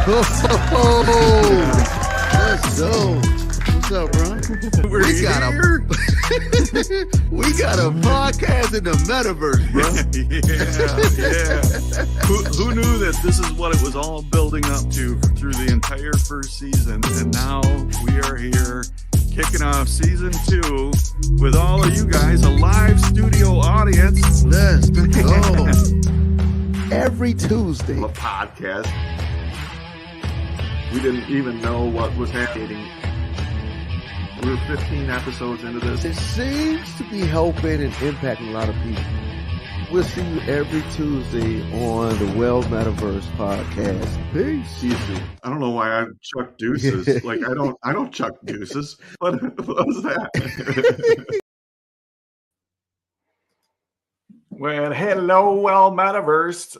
Let's go. What's up, bro? We got a podcast in the metaverse, bro. Yeah. Who knew that this is what it was all building up to through the entire first season? And now we are here kicking off season 2 with all of you guys, a live studio audience. Let's go. Every Tuesday. A podcast. We didn't even know what was happening. We're 15 episodes into this. It seems to be helping and impacting a lot of people. We'll see you every Tuesday on the Well Metaverse podcast. Peace. Easy. I don't know why I chuck deuces. Like I don't chuck deuces. What was that? Well, hello, Well Metaverse.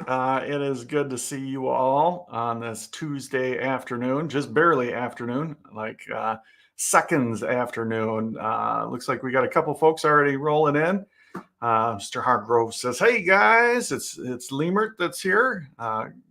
It is good to see you all on this Tuesday afternoon, just barely afternoon, like seconds afternoon. Looks like we got a couple folks already rolling in. Mr. Hargrove says, "Hey guys, it's Lemert that's here.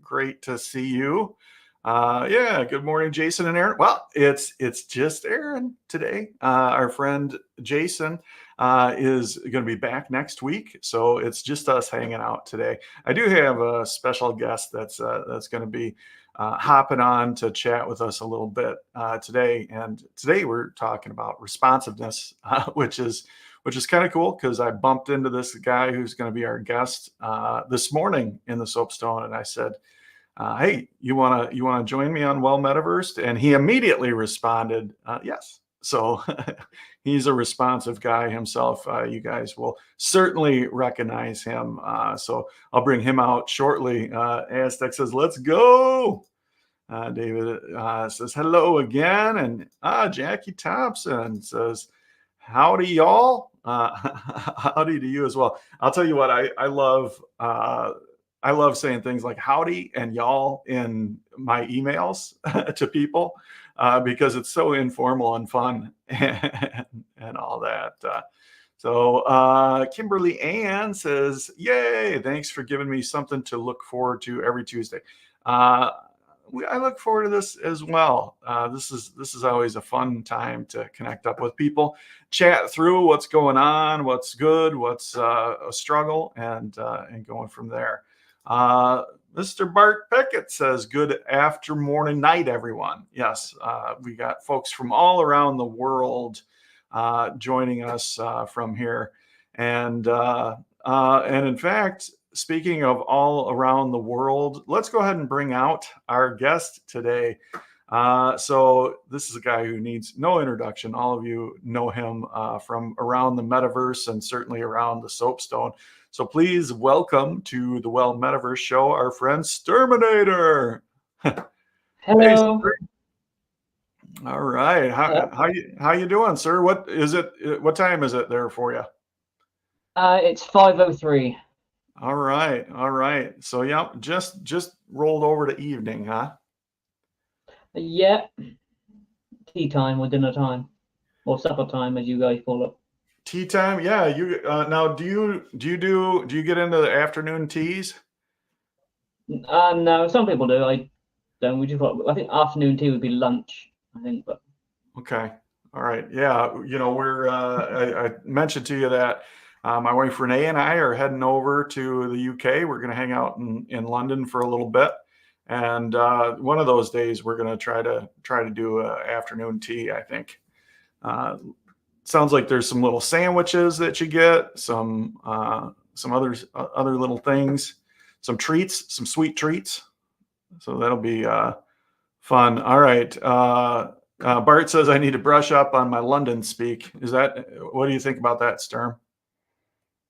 Great to see you. Yeah, good morning, Jason and Aaron. Well, it's just Aaron today. Our friend Jason is going to be back next week, so it's just us hanging out today. I do have a special guest that's going to be hopping on to chat with us a little bit today. And today we're talking about responsiveness, which is kind of cool because I bumped into this guy who's going to be our guest this morning in the Soapstone, and I said, "Hey, you wanna join me on Well Metaverse?" And he immediately responded, "Yes." So he's a responsive guy himself. You guys will certainly recognize him. So I'll bring him out shortly. Aztec says, "Let's go." David says, "Hello again." And Jackie Thompson says, "Howdy, y'all." Howdy to you as well. I'll tell you what, I love saying things like howdy and y'all in my emails to people because it's so informal and fun and all that. So Kimberly Ann says, "Yay, thanks for giving me something to look forward to every Tuesday." I look forward to this as well. This is always a fun time to connect up with people, chat through what's going on, what's good, what's a struggle, and going from there. Mr. Bart Pickett says, "Good after morning night, everyone." Yes, we got folks from all around the world joining us from here, and in fact, speaking of all around the world, let's go ahead and bring out our guest today. So this is a guy who needs no introduction. All of you know him from around the metaverse and certainly around the Soapstone. So please welcome to the Well Metaverse show our friend Sturminator. Hello. Hey, all right. How you doing, sir? What is it? What time is it there for you? It's 5:03. All right. So yeah, just rolled over to evening, huh? Yeah. Tea time or dinner time, or supper time, as you guys call it. Tea time, yeah. You now do you get into the afternoon teas? No, some people do. I don't. I think afternoon tea would be lunch. I think, but okay, all right, yeah. We're I mentioned to you that my wife Renee and I are heading over to the UK. We're going to hang out in London for a little bit, and one of those days we're going to try to do afternoon tea. I think. Sounds like there's some little sandwiches that you get, some other little things, some treats, some sweet treats. So that'll be fun. All right. Bart says I need to brush up on my London speak. What do you think about that, Sturm?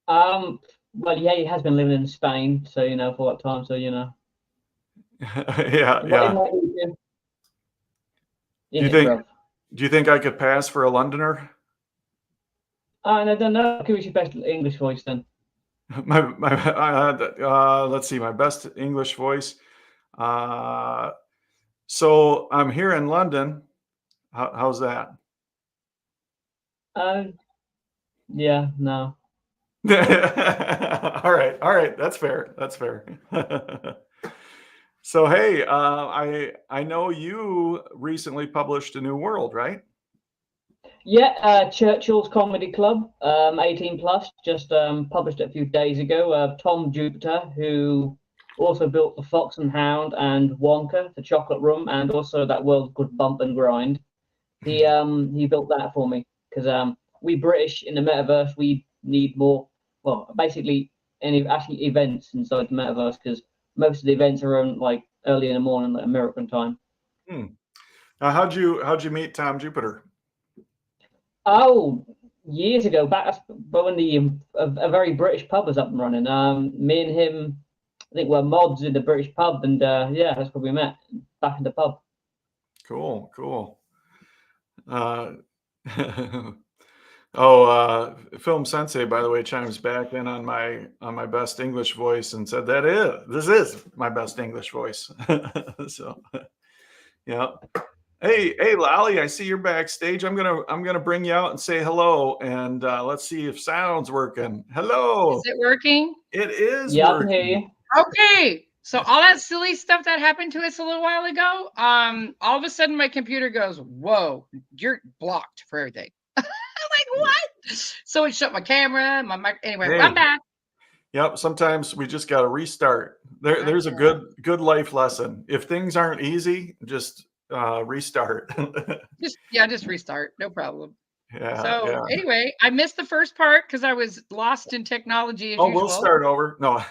well, yeah, he has been living in Spain, so for what time? So yeah. Do you think I could pass for a Londoner? I don't know. Give us your best English voice then. Let's see, my best English voice. So I'm here in London. How's that? Yeah, no. All right. That's fair. So hey, I know you recently published a new world, right? Yeah, Churchill's Comedy Club, 18 plus, just published it a few days ago. Tom Jupiter, who also built The Fox and Hound and Wonka, The Chocolate Room, and also that world called Bump and Grind. He built that for me because we British in the metaverse, we need more, well, basically any actually events inside the metaverse, because most of the events are on like early in the morning, like American time. Hmm. Now, how'd you meet Tom Jupiter? Oh, years ago, back when a very British pub was up and running. Me and him, I think, were mods in the British pub, and yeah, that's where we met, back in the pub. Cool, cool. Film Sensei, by the way, chimes back in on my best English voice and said this is my best English voice. So, yeah. Hey, Lally, I see you're backstage. I'm gonna bring you out and say hello, and let's see if sound's working. Hello. Is it working? It is Yeah, working. I can hear you. Okay. So all that silly stuff that happened to us a little while ago, all of a sudden my computer goes, "Whoa, you're blocked for everything." I'm like, what? So it shut my camera, my mic. Anyway, Hey. I'm back. Yep. Sometimes we just got to restart. There's a good life lesson. If things aren't easy, just restart. just restart. No problem. Yeah. So yeah. anyway, I missed the first part because I was lost in technology as usual. We'll start over. No.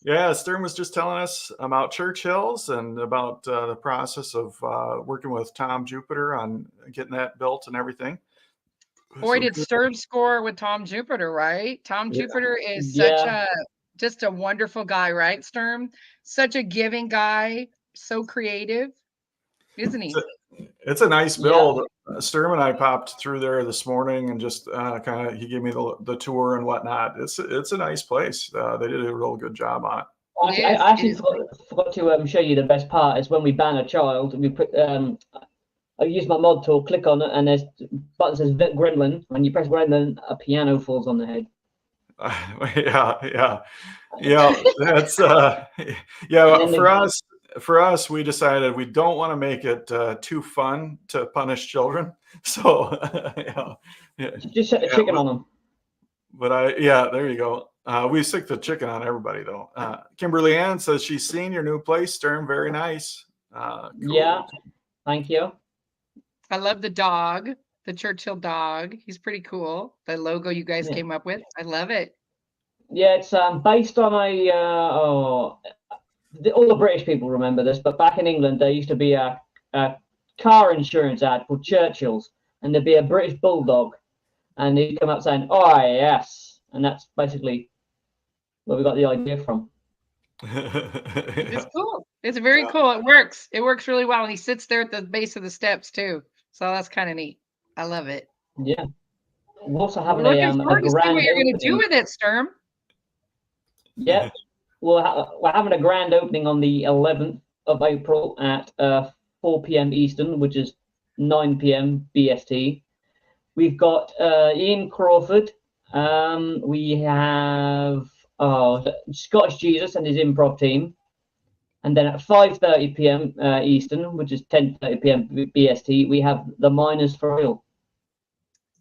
Yeah, Stern was just telling us about Churchill's and about the process of working with Tom Jupiter on getting that built and everything. Boy, did Stern score with Tom Jupiter, right? Tom Jupiter is just a wonderful guy, right, Stern? Such a giving guy, so creative, isn't he? It's a nice build. Sturm and I popped through there this morning and just kind of he gave me the tour and whatnot. It's a nice place. They did a real good job on it. I actually forgot to show you the best part is when we ban a child. We put I use my mod tool, click on it, and there's a button that says Gremlin. When you press Gremlin, a piano falls on the head. Yeah. That's for us, we decided we don't want to make it too fun to punish children. So just set the chicken on them. But there you go. We stick the chicken on everybody though. Kimberly Ann says she's seen your new place, Stern. Very nice. Cool. Yeah, thank you. I love the dog, the Churchill dog. He's pretty cool. The logo you guys came up with, I love it. Yeah, it's based on all the British people remember this, but back in England there used to be a car insurance ad called Churchill's, and there'd be a British bulldog, and he'd come up saying, "Oh yes," and that's basically where we got the idea from. It's cool. It's very cool. It works. It works really well, and he sits there at the base of the steps too. So that's kind of neat. I love it. Yeah. We're also having looking forward to see grand what you're going to do opening. with it, Sturm. Yeah. We're having a grand opening on the 11th of April at 4 p.m. Eastern, which is 9 p.m. BST. We've got Ian Crawford. We have Scottish Jesus and his improv team. And then at 5:30 p.m. Eastern, which is 10:30 p.m. BST, we have the Miners for Real.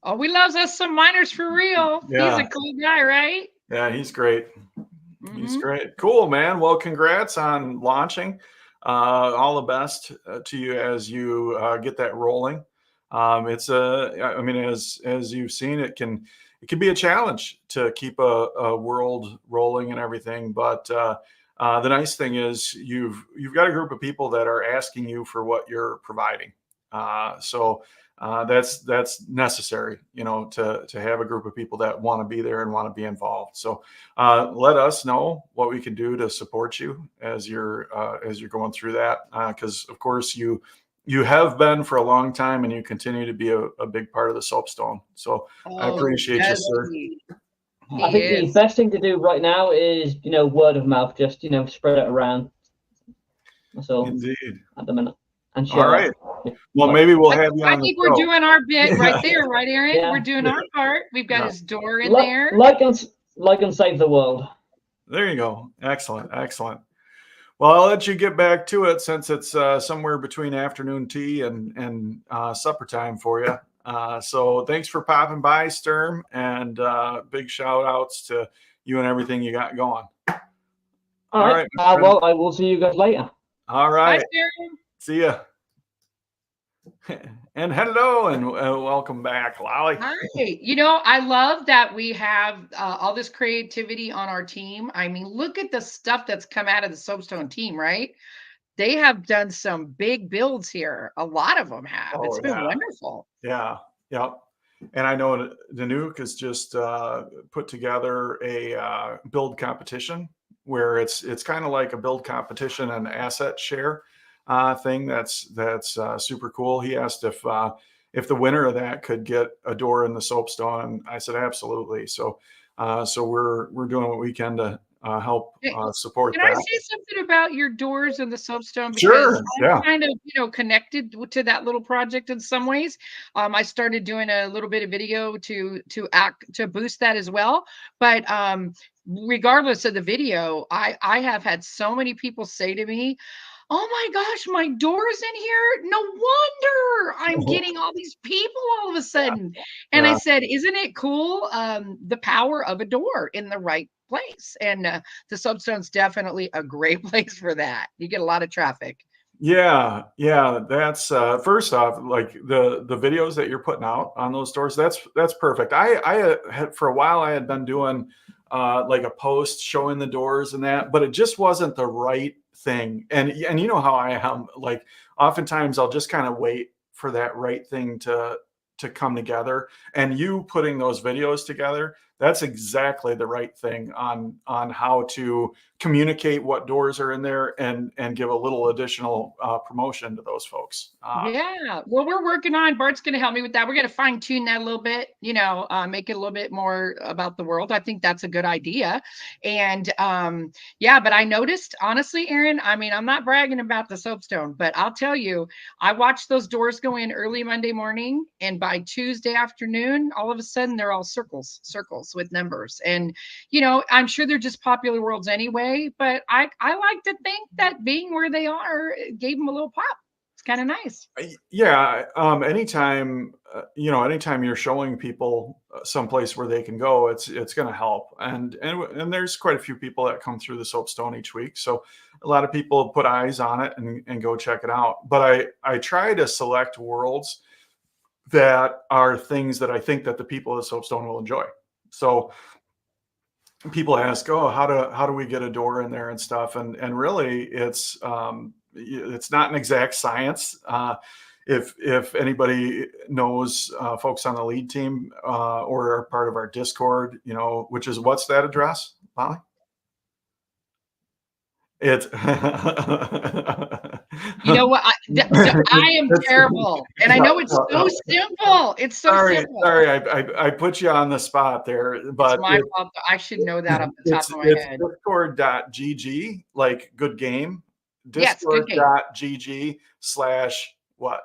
Oh, we love us some Miners for Real. Yeah. He's a cool guy, right? Yeah, he's great. He's great. Cool, man. Well, congrats on launching. All the best to you as you get that rolling. As you've seen, it can be a challenge to keep a world rolling and everything. But the nice thing is you've got a group of people that are asking you for what you're providing. So that's necessary, to have a group of people that want to be there and want to be involved. So let us know what we can do to support you as you're going through that, because of course you have been for a long time and you continue to be a big part of the Soapstone. So I appreciate you, sir. I think the best thing to do right now is, word of mouth, just, spread it around. That's all. Indeed. At the minute. And share. All right. Well, maybe we'll have you on. I think we're doing our bit right there, right, Aaron? Yeah. We're doing our part. We've got his door in there. Like and save the world. There you go. Excellent. Well, I'll let you get back to it since it's somewhere between afternoon tea and supper time for you. So thanks for popping by, Sturm, and big shout outs to you and everything you got going. All right. my friend. Well, I will see you guys later. All Bye, right. Sharon. See ya. And hello and welcome back, Lolly. Hi. You know, I love that we have all this creativity on our team. I mean, look at the stuff that's come out of the Soapstone team, right? They have done some big builds here. A lot of them have. Oh, It's been yeah. wonderful. Yeah. Yep. And I know Nanook has just put together a build competition where it's kind of like a build competition and asset share thing. That's super cool. He asked if the winner of that could get a door in the Soapstone, and I said absolutely. So we're doing what we can to help support Can I that. say something about your doors and the soapstone? Because Sure. I'm Yeah. kind of, connected to that little project in some ways. I started doing a little bit of video to boost that as well. But regardless of the video, I have had so many people say to me, "Oh my gosh, my door's in here. No wonder I'm getting all these people all of a sudden." And I Yeah. said, "Isn't it cool? The power of a door in the right place." And the Soapstone's definitely a great place for that. You get a lot of traffic. Yeah, that's first off, like the videos that you're putting out on those stores, that's perfect. I had for a while I had been doing like a post showing the doors and that, but it just wasn't the right thing. And you know how I am, like oftentimes I'll just kind of wait for that right thing to come together. And you putting those videos together, that's exactly the right thing on how to communicate what doors are in there and give a little additional promotion to those folks. Yeah. Well, we're working on, Bart's going to help me with that. We're going to fine tune that a little bit, make it a little bit more about the world. I think that's a good idea. And yeah, but I noticed, honestly, Aaron, I mean, I'm not bragging about the Soapstone, but I'll tell you, I watched those doors go in early Monday morning, and by Tuesday afternoon, all of a sudden they're all circles with numbers. And, I'm sure they're just popular worlds anyway, but I like to think that being where they are gave them a little pop. It's kind of nice. Yeah. Anytime, anytime you're showing people someplace where they can go, it's going to help. And there's quite a few people that come through the Soapstone each week. So a lot of people put eyes on it and go check it out. But I try to select worlds that are things that I think that the people of the Soapstone will enjoy. So people ask, "Oh, how do we get a door in there and stuff?" And really, it's not an exact science. If anybody knows folks on the lead team or are part of our Discord, which is what's that address, Molly? You know what? I am terrible, and I know it's so simple. It's so simple. Sorry, I put you on the spot there, but it's my fault. I should know that off the top of my head. Discord.gg, like good game. Yes, good game. Discord.gg/ what?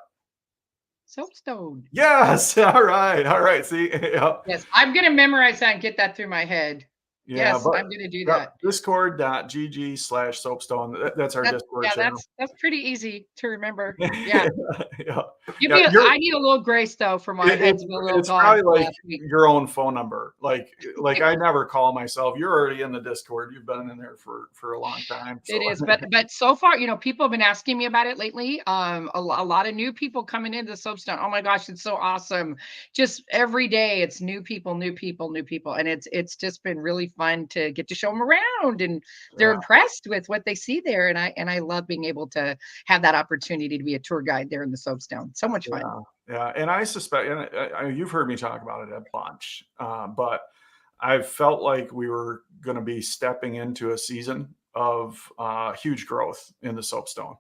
Soapstone. Yes. All right. See, yeah. Yes, I'm gonna memorize that and get that through my head. Yeah, yes, I'm going to do that. Discord.gg/soapstone. That's our Discord channel. That's pretty easy to remember. Yeah. Yeah. I need a little grace though for my head's a little it's probably like your own phone number. Like I never call myself. You're already in the Discord. You've been in there for a long time. So. It is, but so far, people have been asking me about it lately. A lot of new people coming into the Soapstone. Oh my gosh, it's so awesome! Just every day, it's new people, and it's just been really fun to get to show them around, and they're impressed with what they see there. And I love being able to have that opportunity to be a tour guide there in the Soapstone. So much fun. Yeah. And I suspect, and you've heard me talk about it a bunch, but I felt like we were going to be stepping into a season of huge growth in the Soapstone.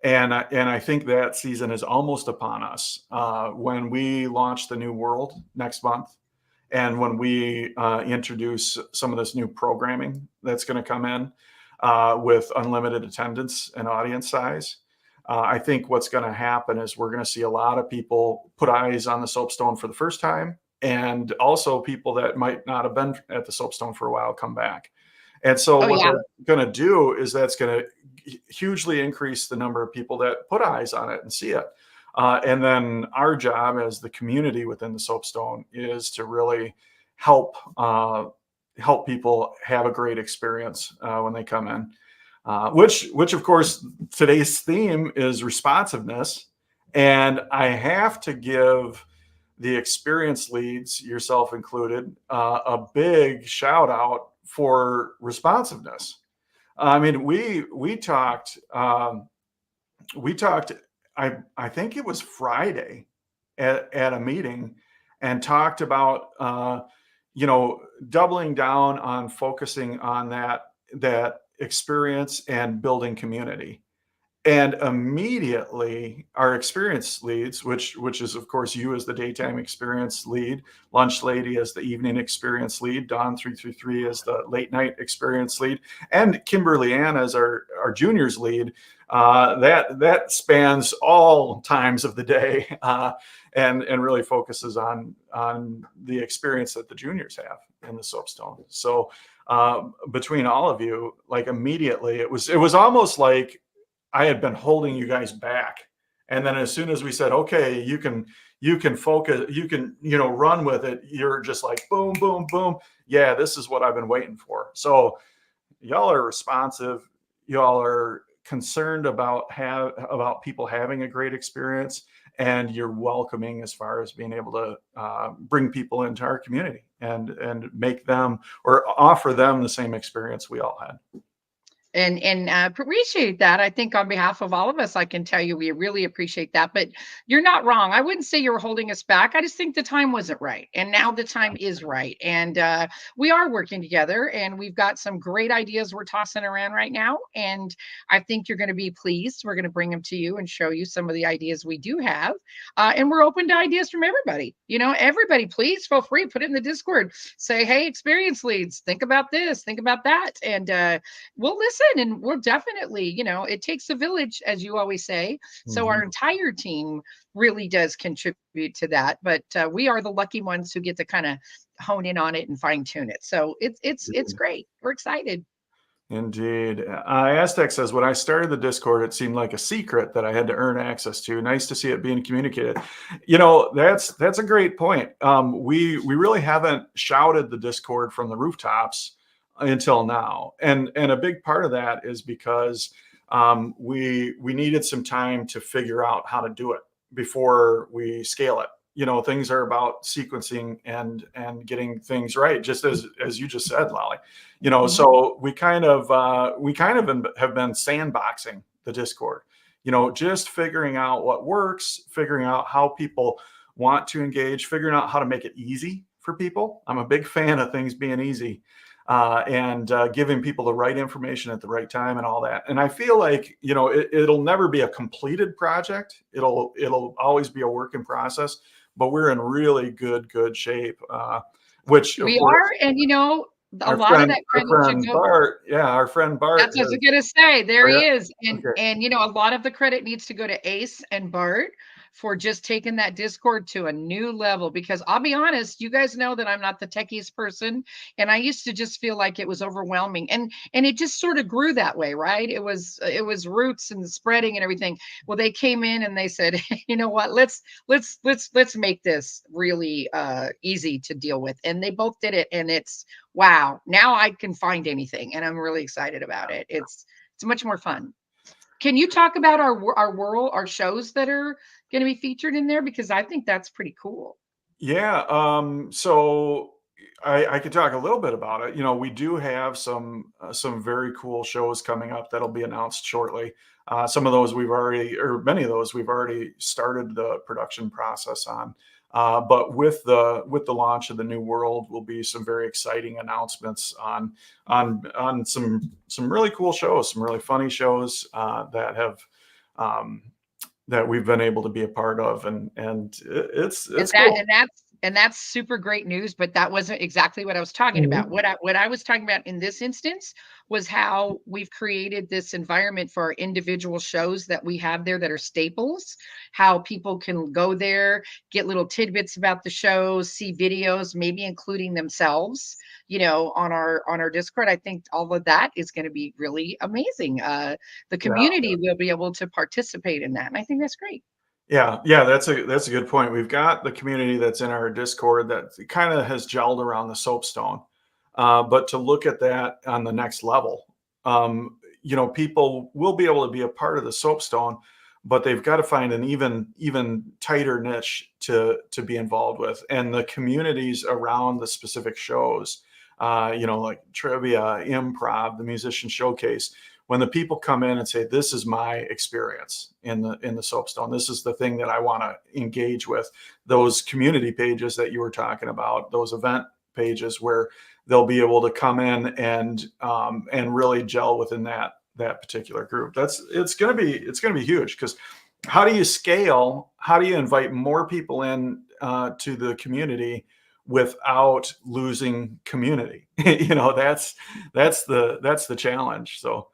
And I think that season is almost upon us when we launch the new world next month. And when we introduce some of this new programming that's going to come in with unlimited attendance and audience size, I think what's going to happen is we're going to see a lot of people put eyes on the Soapstone for the first time, and also people that might not have been at the Soapstone for a while come back. And so Oh what yeah. that's going to do is that's going to hugely increase the number of people that put eyes on it and see it. And then our job as the community within the Soapstone is to really help help people have a great experience when they come in. Which of course today's theme is responsiveness, and I have to give the experience leads, yourself included, a big shout out for responsiveness. I mean, we talked. We talked. I think it was Friday at a meeting, and talked about doubling down on focusing on that experience and building community. And immediately our experience leads, which is of course you as the daytime experience lead, Lunch Lady as the evening experience lead, Dawn 333 as the late night experience lead, and Kimberly Ann as our juniors lead. That spans all times of the day, and really focuses on the experience that the juniors have in the Soapstone. So between all of you, like immediately, it was almost like I had been holding you guys back. And then as soon as we said, okay, you can focus, you can, run with it, you're just like, boom, boom, boom. Yeah, this is what I've been waiting for. So y'all are responsive. Y'all are concerned about people having a great experience, and you're welcoming as far as being able to bring people into our community and make them or offer them the same experience we all had. And appreciate that. I think on behalf of all of us, I can tell you we really appreciate that. But you're not wrong. I wouldn't say you were holding us back. I just think the time wasn't right, and now the time is right. And we are working together, and we've got some great ideas we're tossing around right now. And I think you're going to be pleased. We're going to bring them to you and show you some of the ideas we do have. And we're open to ideas from everybody. Everybody, please feel free, put it in the Discord. Say, hey, experience leads, think about this, think about that, and we'll listen. And we'll definitely, it takes a village, as you always say. So our entire team really does contribute to that. But we are the lucky ones who get to kind of hone in on it and fine tune it. So it's great. We're excited. Indeed. Aztec says, when I started the Discord, it seemed like a secret that I had to earn access to. Nice to see it being communicated. That's a great point. We really haven't shouted the Discord from the rooftops until now. And a big part of that is because we needed some time to figure out how to do it before we scale it. Things are about sequencing and getting things right, just as you just said, Lolly. So we kind of have been sandboxing the Discord, just figuring out what works, figuring out how people want to engage, figuring out how to make it easy for people. I'm a big fan of things being easy. And giving people the right information at the right time and all that. And I feel like, it'll never be a completed project. It'll always be a work in process, but we're in really good shape, which we are. And, a lot of that credit should go. Bart, our friend Bart. That's what I was going to say. There he is. And, okay. and, a lot of the credit needs to go to Ace and Bart for just taking that Discord to a new level, because I'll be honest, you guys know that I'm not the techiest person, and I used to just feel like it was overwhelming, and it just sort of grew that way, right? It was roots and spreading and everything. Well, they came in and they said, you know what, let's make this really easy to deal with, and they both did it, and it's wow. Now I can find anything, and I'm really excited about it. It's much more fun. Can you talk about our shows that are going to be featured in there? Because I think that's pretty cool. Yeah. So I could talk a little bit about it. We do have some very cool shows coming up that'll be announced shortly. Some of those many of those we've already started the production process on. But with the launch of the new world will be some very exciting announcements on some really cool shows, some really funny shows that have that we've been able to be a part of, and it's cool. And and that's super great news, but that wasn't exactly what I was talking about. What I was talking about in this instance was how we've created this environment for our individual shows that we have there that are staples, how people can go there, get little tidbits about the shows, see videos, maybe including themselves, on our Discord. I think all of that is going to be really amazing. The community will be able to participate in that, and I think that's great. Yeah, that's a good point. We've got the community that's in our Discord that kind of has gelled around the soapstone, but to look at that on the next level, people will be able to be a part of the soapstone, but they've got to find an even tighter niche to be involved with, and the communities around the specific shows, like trivia, improv, the musician showcase. When the people come in and say, this is my experience in the soapstone, this is the thing that I want to engage with, those community pages that you were talking about, those event pages where they'll be able to come in and really gel within that particular group. It's going to be huge, because how do you scale? How do you invite more people in to the community without losing community? That's the challenge. So.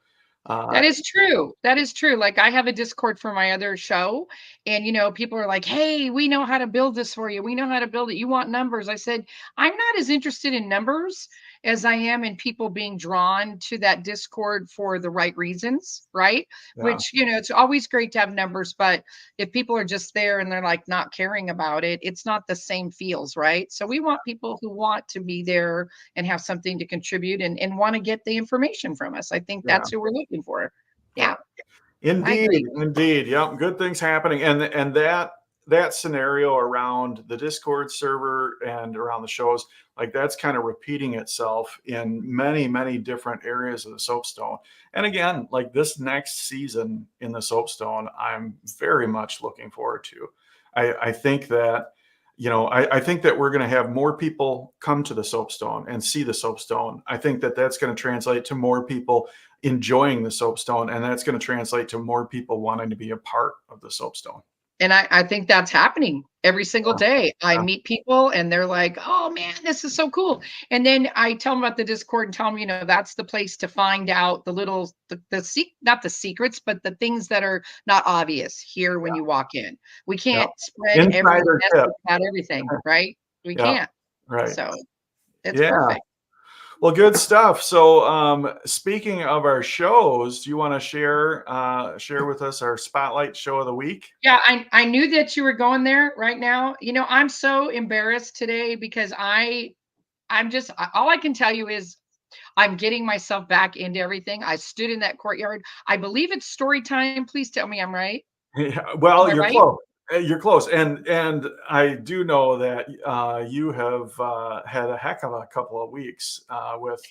That is true. That is true. Like, I have a Discord for my other show, and people are like, "Hey, we know how to build this for you. We know how to build it. You want numbers?" I said, "I'm not as interested in numbers as I am in people being drawn to that Discord for the right reasons, right?" Yeah. Which, it's always great to have numbers, but if people are just there and they're like not caring about it, it's not the same feels, right? So we want people who want to be there and have something to contribute and want to get the information from us. I think that's who we're looking for. Yeah. Indeed. Yep. Good things happening. And that scenario around the Discord server and around the shows, like, that's kind of repeating itself in many, many different areas of the soapstone. And again, like, this next season in the soapstone, I'm very much looking forward to. I think that, I think that we're going to have more people come to the soapstone and see the soapstone. I think that that's going to translate to more people enjoying the soapstone, and that's going to translate to more people wanting to be a part of the soapstone. And I think that's happening every single day. I meet people and they're like, "Oh man, this is so cool." And then I tell them about the Discord and tell them, that's the place to find out the little, not the secrets, but the things that are not obvious here when you walk in. We can't spread about everything, right? We can't. Right. So it's perfect. Well, good stuff. So, speaking of our shows, do you want to share with us our spotlight show of the week? Yeah, I knew that you were going there right now. I'm so embarrassed today because I'm just, all I can tell you is I'm getting myself back into everything. I stood in that courtyard. I believe it's story time. Please tell me I'm right. Yeah, well, you're right? close. You're close, and I do know that you have had a heck of a couple of weeks with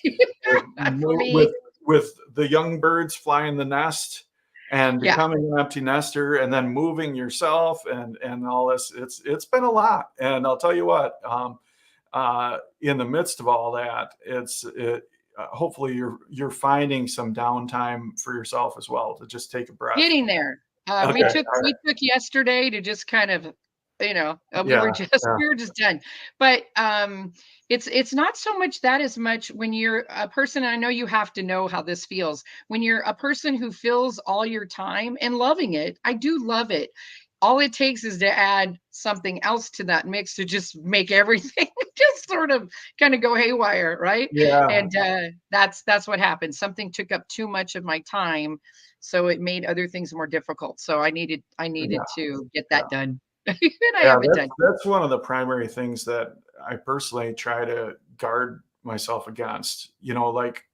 the young birds flying the nest and becoming an empty nester, and then moving yourself and all this. It's been a lot, and I'll tell you what. In the midst of all that, hopefully you're finding some downtime for yourself as well, to just take a breath. Getting there. We took yesterday to just kind of, we were just done. But it's not so much that as much when you're a person. I know you have to know how this feels when you're a person who fills all your time and loving it. I do love it. All it takes is to add something else to that mix to just make everything just sort of kind of go haywire, right? Yeah. And that's what happened. Something took up too much of my time, so it made other things more difficult. So I needed to get that done. And I haven't done. That's one of the primary things that I personally try to guard myself against. Juliet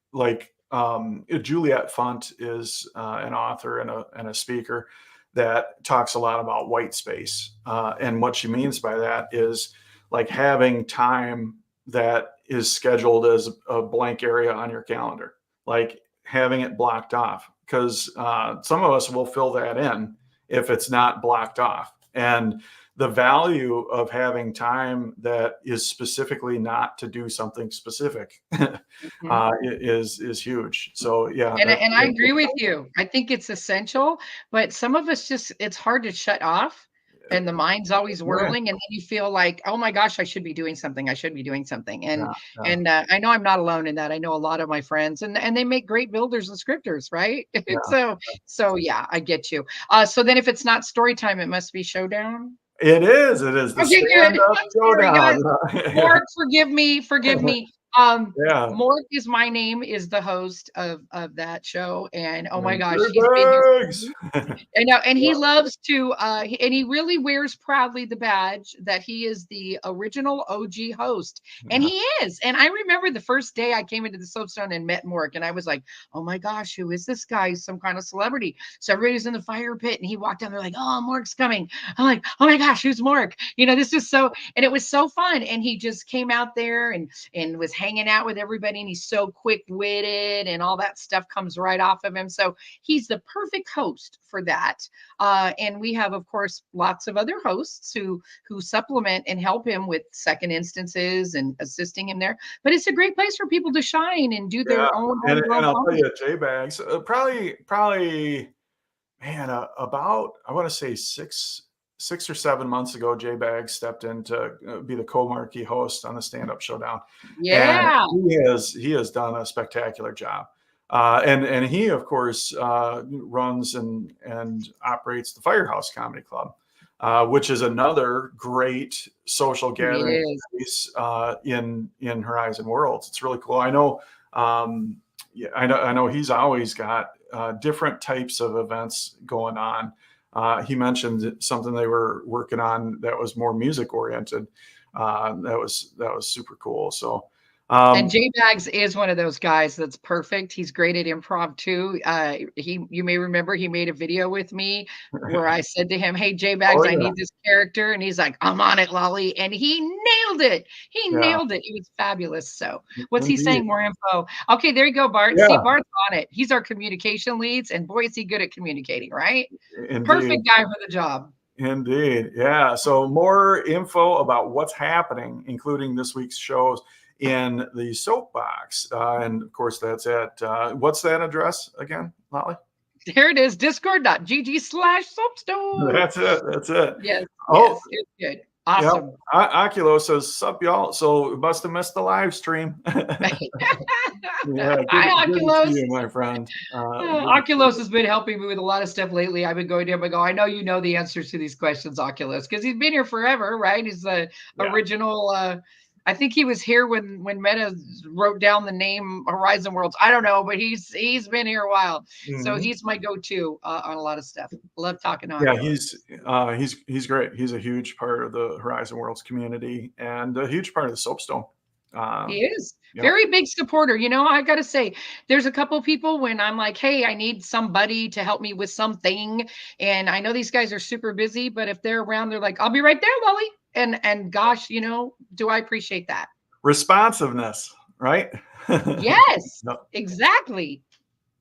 Funt is an author and a speaker that talks a lot about white space. And what she means by that is like having time that is scheduled as a blank area on your calendar, like having it blocked off, because some of us will fill that in if it's not blocked off. And the value of having time that is specifically not to do something specific is huge. So yeah, and I agree with you. I think it's essential, but some of us it's hard to shut off. and the mind's always Yeah. whirling, and then you feel like, oh my gosh, I should be doing something. I should be doing something. And Yeah. I know I'm not alone in that. I know a lot of my friends, and they make great builders and scripters, right? Yeah. So yeah, I get you. So then if it's not story time, it must be showdown. It is the Okay, good. stand-up I'm sorry, guys. showdown. Morg, forgive me. Yeah. Morg is my name, is the host of that show, and oh my gosh, Good he's been here. bags. I know, and he Yeah. loves to, and he really wears proudly the badge that he is the original OG host, and he is. And I remember the first day I came into the Soapstone and met Mork, and I was like, "Oh my gosh, who is this guy? He's some kind of celebrity." So everybody's in the fire pit, and he walked down. They're like, "Oh, Mork's coming." I'm like, "Oh my gosh, who's Mork?" You know, this is so, and it was so fun. And he just came out there and was hanging out with everybody, and he's so quick witted, and all that stuff comes right off of him. So he's the perfect host for that. And we have, of course, lots of other hosts who supplement and help him with second instances and assisting him there. But it's a great place for people to shine and do their own And homegrown I'll tell comedy. you, J-Bags, probably, man, about, I want to say 6 or 7 months ago, J-Bags stepped in to be the co-marquee host on the Stand-Up Showdown. Yeah. And he has done a spectacular job. And he, of course, runs and operates the Firehouse Comedy Club, which is another great social gathering space in Horizon Worlds. It's really cool. I know, I know he's always got different types of events going on. He mentioned something they were working on that was more music oriented. That was super cool. So. And J-Bags is one of those guys that's perfect. He's great at improv too. You may remember he made a video with me where I said to him, "Hey, J-Bags, I need this character," and he's like, "I'm on it, Lolly," and he nailed it. Nailed it. It was fabulous. So, what's he saying? More info. Okay, there you go, Bart. Yeah. See, Bart's on it. He's our communication leads, and boy, is he good at communicating, right? Indeed. Perfect guy for the job. Indeed. Yeah. So more info about what's happening, including this week's shows, in the Soapbox. And of course, that's at, what's that address again, Molly? There it is, discord.gg/soapstone. That's it. Yes. Oh, yes, it's good. Awesome. Yep. Oculo says, "Sup, y'all." So must have missed the live stream. Yeah, Hi, Oculos. Good to see you, my friend. Oculos has been helping me with a lot of stuff lately. I've been going to him and go, "I know you know the answers to these questions, Oculus," because he's been here forever, right? He's the original. I think he was here when Meta wrote down the name Horizon Worlds. I don't know, but he's been here a while. So he's my go-to on a lot of stuff. Love talking to him. Yeah, he's great. He's a huge part of the Horizon Worlds community and a huge part of the Soapstone. He is very big supporter. You know, I got to say, there's a couple people when I'm like, "Hey, I need somebody to help me with something," and I know these guys are super busy, but if they're around, they're like, "I'll be right there, Lolly." And gosh, you know, do I appreciate that? Responsiveness, right? Yes, exactly.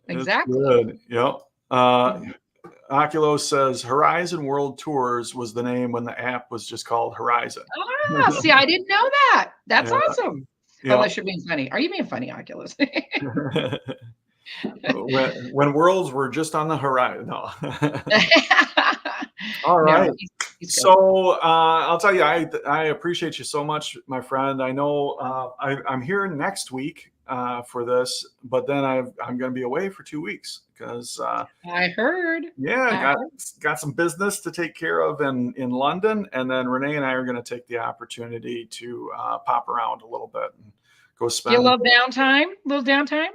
Good. Yep. Oculo says Horizon World Tours was the name when the app was just called Horizon. See, I didn't know that. That's awesome. Yep. Unless you're being funny. Are you being funny, Oculus? when worlds were just on the horizon. No. All right. No, so I'll tell you, I appreciate you so much, my friend. I know I'm here next week for this, but then I'm going to be away for 2 weeks because I heard. Yeah, got some business to take care of in London, and then Renee and I are going to take the opportunity to pop around a little bit and go spend. You love downtime? Little downtime?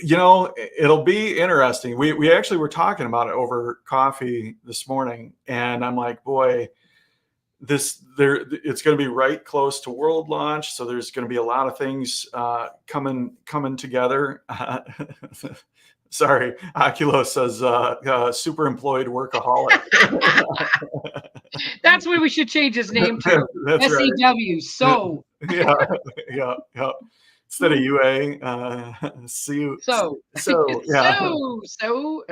You know, it'll be interesting. We actually were talking about it over coffee this morning, and I'm like, boy, it's going to be right close to World Launch, so there's going to be a lot of things coming together. Sorry, Oculo says super employed workaholic. That's what we should change his name to. SEW. Right. So. Yeah. Instead of UA, CU. So yeah. So. Oh,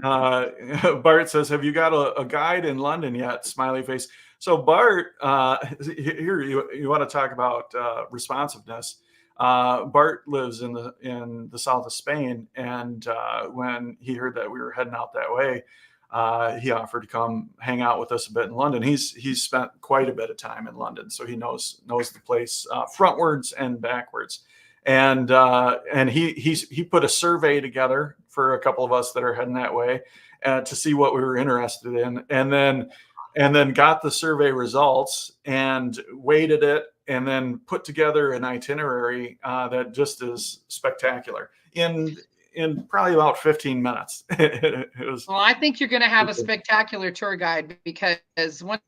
no, Bart says, "Have you got a guide in London yet?" Smiley face. So Bart, here you want to talk about responsiveness. Bart lives in the south of Spain, and when he heard that we were heading out that way, he offered to come hang out with us a bit in London. He's spent quite a bit of time in London, so he knows the place frontwards and backwards. And he put a survey together for a couple of us that are heading that way to see what we were interested in, and then got the survey results and weighted it, and then put together an itinerary that just is spectacular in probably about 15 minutes. It was. Well, I think you're going to have a spectacular tour guide, because one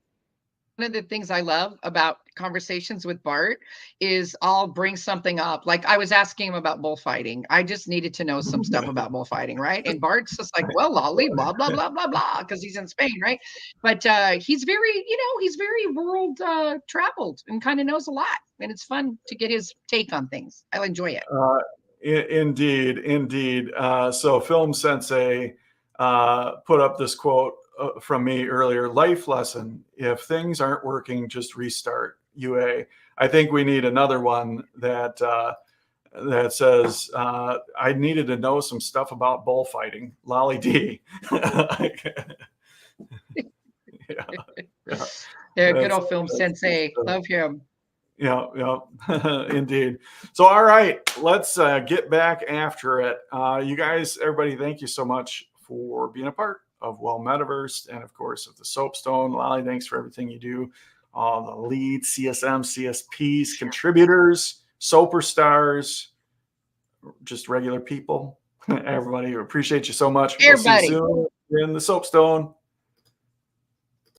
of the things I love about conversations with Bart is I'll bring something up. Like I was asking him about bullfighting. I just needed to know some stuff about bullfighting, right? And Bart's just like, well, Lolly, blah, blah, blah, blah, blah, because he's in Spain, right? But he's very, he's very world traveled and kind of knows a lot. And it's fun to get his take on things. I'll enjoy it. Indeed. So Film Sensei put up this quote from me earlier: life lesson: if things aren't working, just restart. UA. I think we need another one that says I needed to know some stuff about bullfighting. Lolly D. Yeah, good old Film Sensei. Love him. Yeah, indeed. So, all right, let's get back after it. You guys, everybody, thank you so much for being a part of Well Metaverse, and of course of the Soapstone. Lolly, thanks for everything you do. All the lead CSM, CSPs, contributors, superstars, just regular people. Everybody, appreciate you so much. Everybody. We'll see you soon in the Soapstone.